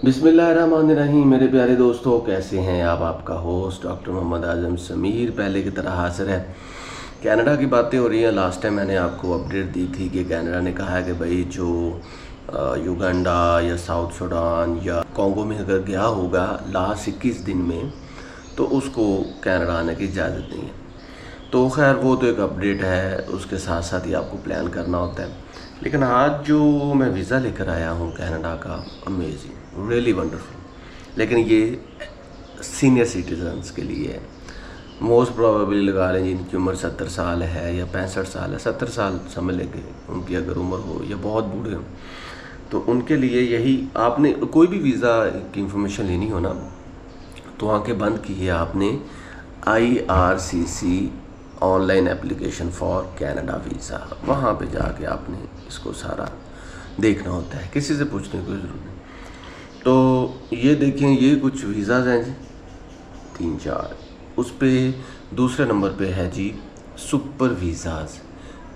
बिस्मिल्लाहिर्रहमानिर्रहीम। मेरे प्यारे दोस्तों, कैसे हैं आप? आपका होस्ट डॉक्टर मोहम्मद आजम समीर पहले की तरह हाजिर है। कनाडा की बातें हो रही हैं। लास्ट टाइम मैंने आपको अपडेट दी थी कि कनाडा ने कहा है कि भाई जो युगांडा या साउथ सूडान या कॉन्गो में अगर गया होगा लास्ट 21 दिन में तो उसको कनाडा आने की इजाज़त नहीं है। तो खैर वो तो एक अपडेट है, उसके साथ साथ ही आपको प्लान करना होता है। लेकिन आज जो मैं वीज़ा लेकर आया हूँ कनाडा का, अमेजिंग, रियली वंडरफुल। लेकिन ये सीनियर सिटीजन्स के लिए है। मोस्ट प्रोबेबली लगा लें जिनकी उम्र 70 साल है या 65 साल है, 70 साल समझ लेंगे उनकी अगर उम्र हो, या बहुत बूढ़े हों, तो उनके लिए यही। आपने कोई भी वीज़ा की इंफॉर्मेशन लेनी हो ना, तो आंखें बंद की है आपने IRCC online application for Canada visa, वहाँ पे जाके आपने इसको सारा देखना होता है, किसी से पूछने की कोई ज़रूरत नहीं। तो ये देखें, ये कुछ वीज़ाज़ हैं जी, 3-4। उस पर दूसरे नंबर पे है जी super visas.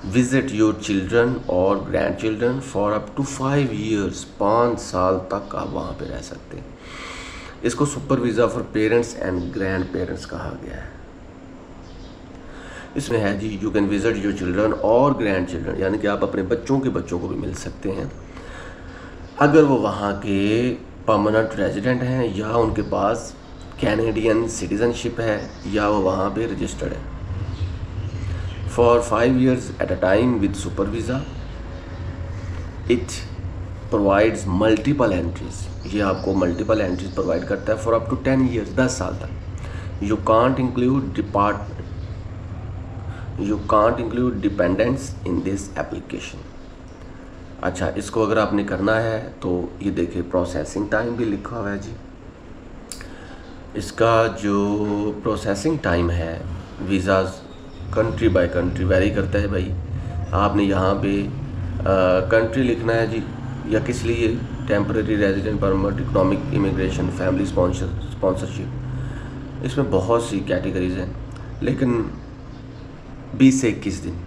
Visit your children और grandchildren for up to 5 years, 5 साल तक आप वहाँ पे रह सकते हैं। इसको super visa for parents and grandparents कहा गया है। इसमें है जी you can visit your children और ग्रैंड चिल्ड्रन, यानी कि आप अपने बच्चों के बच्चों को भी मिल सकते हैं अगर वो वहाँ के परमानेंट रेजिडेंट हैं या उनके पास कैनेडियन सिटीज़नशिप है या वो वहाँ पे रजिस्टर्ड है। For 5 years at a time with super visa. It provides multiple entries, ये आपको मल्टीपल एंट्रीज प्रोवाइड करता है फॉर अप टू 10 ईयर्स, 10 साल तक। You can't include dependents in this application. अच्छा, इसको अगर आपने करना है तो ये देखिए प्रोसेसिंग टाइम भी लिखा हुआ है जी। इसका जो प्रोसेसिंग टाइम है, visas country by country very करता है भाई। आपने यहाँ पे कंट्री लिखना है जी, या किस लिए, temporary resident permit, economic immigration, family sponsorship. इसमें बहुत सी कैटेगरीज हैं, लेकिन 20 से 21 दिन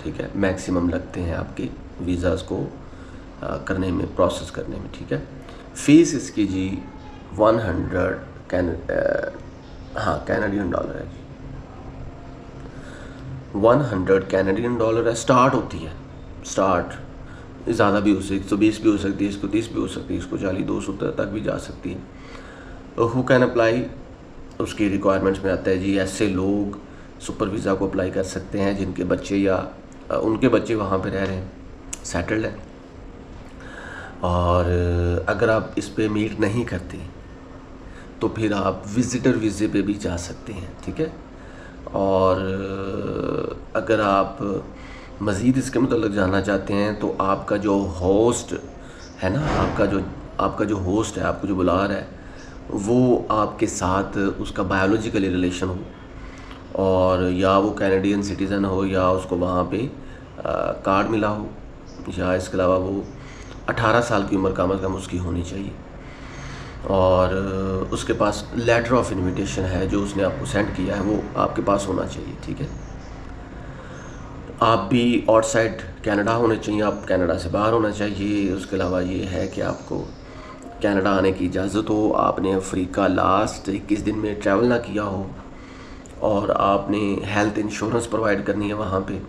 ठीक है मैक्सिमम लगते हैं आपके वीज़ाज़ को करने में, प्रोसेस करने में, ठीक है। फ़ीस इसकी जी 100 कैनेडियन डॉलर है जी, 100 कैनेडियन डॉलर है। स्टार्ट होती है, स्टार्ट ज़्यादा भी हो सकती है, 120 भी हो सकती है, इसको 30 भी हो सकती है, इसको 40, 200 तक भी जा सकती है। हु कैन अप्लाई, उसकी रिक्वायरमेंट्स में आता है जी, ऐसे लोग सुपर वीज़ा को अप्लाई कर सकते हैं जिनके बच्चे या उनके बच्चे वहाँ पे रह रहे हैं, सेटल्ड है। और अगर आप इस पे मीट नहीं करते तो फिर आप विज़िटर वीज़े पे भी जा सकते हैं, ठीक है। और अगर आप मज़ीद इसके मतलब जानना चाहते हैं तो आपका जो होस्ट है ना, आपका जो होस्ट है, आपको जो बुला रहा है, वो आपके साथ उसका बायोलॉजिकली रिलेशन हो, और या वो कैनेडियन सिटीज़न हो, या उसको वहाँ पे कार्ड मिला हो, या इसके अलावा वो 18 साल की उम्र कम से कम उसकी होनी चाहिए, और उसके पास लेटर ऑफ इनविटेशन है जो उसने आपको सेंड किया है, वो आपके पास होना चाहिए, ठीक है। आप भी आउटसाइड कनाडा होने चाहिए, आप कनाडा से बाहर होना चाहिए। उसके अलावा ये है कि आपको कनाडा आने की इजाज़त हो, आपने अफ्रीका लास्ट 21 दिन में ट्रैवल ना किया हो, और आपने हेल्थ इंश्योरेंस प्रोवाइड करनी है वहाँ पे।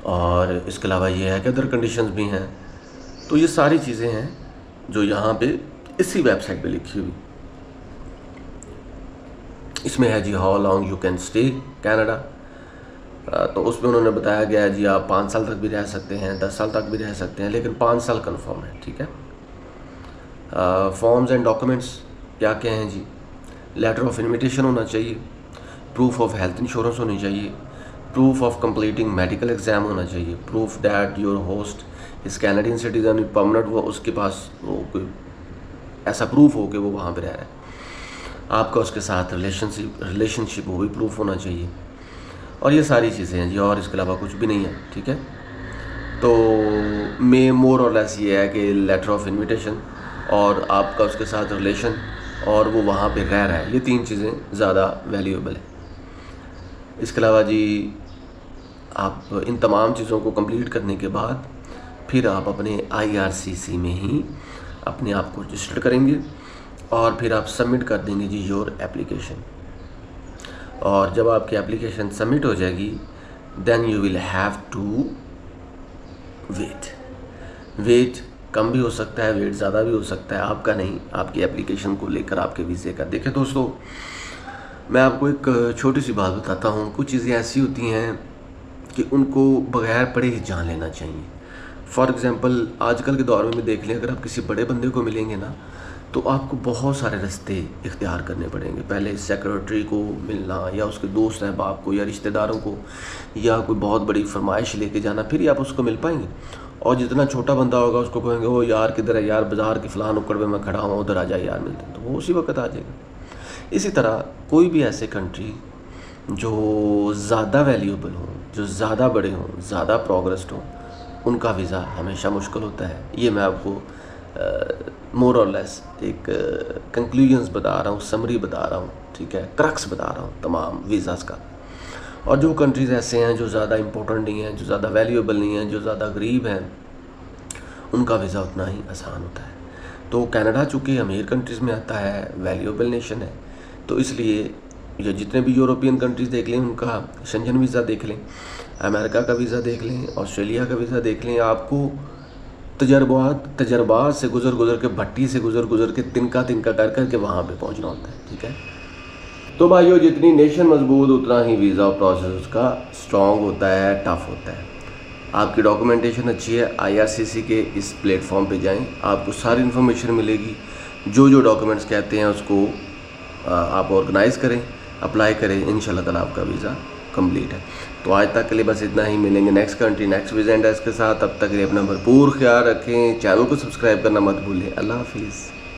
और इसके अलावा ये है कि अदर कंडीशंस भी हैं। तो ये सारी चीज़ें हैं जो यहाँ पे इसी वेबसाइट पे लिखी हुई। इसमें है जी how long you can stay Canada, तो उसमें उन्होंने बताया गया है जी आप 5 साल तक भी रह सकते हैं, 10 साल तक भी रह सकते हैं, लेकिन 5 साल कन्फर्म है, ठीक है। फॉर्म्स एंड डॉक्यूमेंट्स क्या क्या हैं जी, लेटर ऑफ इनविटेशन होना चाहिए, प्रूफ ऑफ हेल्थ इंश्योरेंस होनी चाहिए, proof of completing medical exam होना चाहिए, प्रूफ दैट योर होस्ट इस कैनेडियन सिटीज़न परमानेंट, वो उसके पास वो कोई ऐसा प्रूफ हो कि वो वहाँ पे रह रहा है। आपका उसके साथ रिलेशनशिप वो भी प्रूफ होना चाहिए, और ये सारी चीज़ें हैं जी, और इसके अलावा कुछ भी नहीं है, ठीक है। तो मैं मोर और लेस ये है कि लेटर ऑफ इनविटेशन और आपका उसके साथ रिलेशन और वो वहाँ पे रह रहा है, ये 3 चीज़ें ज़्यादा वैल्यूएबल है। इसके अलावा जी आप इन तमाम चीज़ों को कंप्लीट करने के बाद फिर आप अपने IRCC में ही अपने आप को रजिस्टर करेंगे और फिर आप सबमिट कर देंगे जी योर एप्लीकेशन। और जब आपकी एप्लीकेशन सबमिट हो जाएगी then you will have to wait कम भी हो सकता है, वेट ज़्यादा भी हो सकता है, आपका नहीं, आपकी एप्लीकेशन को लेकर आपके वीज़े का। देखिए दोस्तों, मैं आपको एक छोटी सी बात बताता हूँ। कुछ चीज़ें ऐसी होती हैं कि उनको बगैर पढ़े ही जान लेना चाहिए। फॉर एग्ज़ाम्पल आजकल के दौर में देख लें, अगर आप किसी बड़े बंदे को मिलेंगे ना तो आपको बहुत सारे रास्ते इख्तियार करने पड़ेंगे। पहले सेक्रेटरी को मिलना या उसके दोस्त अहबाब को या रिश्तेदारों को या कोई बहुत बड़ी फरमाइश लेके जाना, फिर ही आप उसको मिल पाएंगे। और जितना छोटा बंदा होगा उसको कहेंगे ओ यार किधर है यार, बाज़ार की फ़लाँ नुक्कड़ पे मैं खड़ा हूँ, उधर आ जाए यार मिलते हैं, तो वो उसी वक्त आ जाएगा। इसी तरह कोई भी ऐसे कंट्री जो ज़्यादा वैल्यूएबल हों, जो ज़्यादा बड़े हों, ज़्यादा प्रोग्रेस्ड हों, उनका वीज़ा हमेशा मुश्किल होता है। ये मैं आपको मोर और लेस एक कंक्लूजन्स बता रहा हूँ, समरी बता रहा हूँ, ठीक है, क्रक्स बता रहा हूँ तमाम वीज़ाज़ का। और जो कंट्रीज़ ऐसे हैं जो ज़्यादा इम्पोर्टेंट नहीं हैं, जो ज़्यादा वैल्यूएबल नहीं हैं, जो ज़्यादा गरीब हैं, उनका वीज़ा उतना ही आसान होता है। तो कनाडा चूँकि अमीर कंट्रीज़ में आता है, वैल्यूएबल नेशन है, तो इसलिए ये जितने भी यूरोपियन कंट्रीज़ देख लें उनका शेंजन वीज़ा देख लें, अमेरिका का वीज़ा देख लें, ऑस्ट्रेलिया का वीज़ा देख लें, आपको तजर्बात से गुज़र के, भट्टी से गुज़र के, तिनका कर के वहाँ पे पहुँचना होता है, ठीक है। तो भाइयों, जितनी नेशन मजबूत उतना ही वीज़ा प्रोसेस उसका स्ट्रॉन्ग होता है, टफ़ होता है। आपकी डॉक्यूमेंटेशन अच्छी है, IRCC के इस प्लेटफॉर्म पे जाएं, आपको सारी इन्फॉर्मेशन मिलेगी। जो डॉक्यूमेंट्स कहते हैं उसको आप ऑर्गेनाइज़ करें, अप्लाई करें, इंशाल्लाह ताला आपका वीज़ा कंप्लीट है। तो आज तक के लिए बस इतना ही। मिलेंगे next country next visa index के साथ। तब तक के लिए अपना भरपूर ख्याल रखें, चैनल को सब्सक्राइब करना मत भूलें। अल्लाह हाफिज़।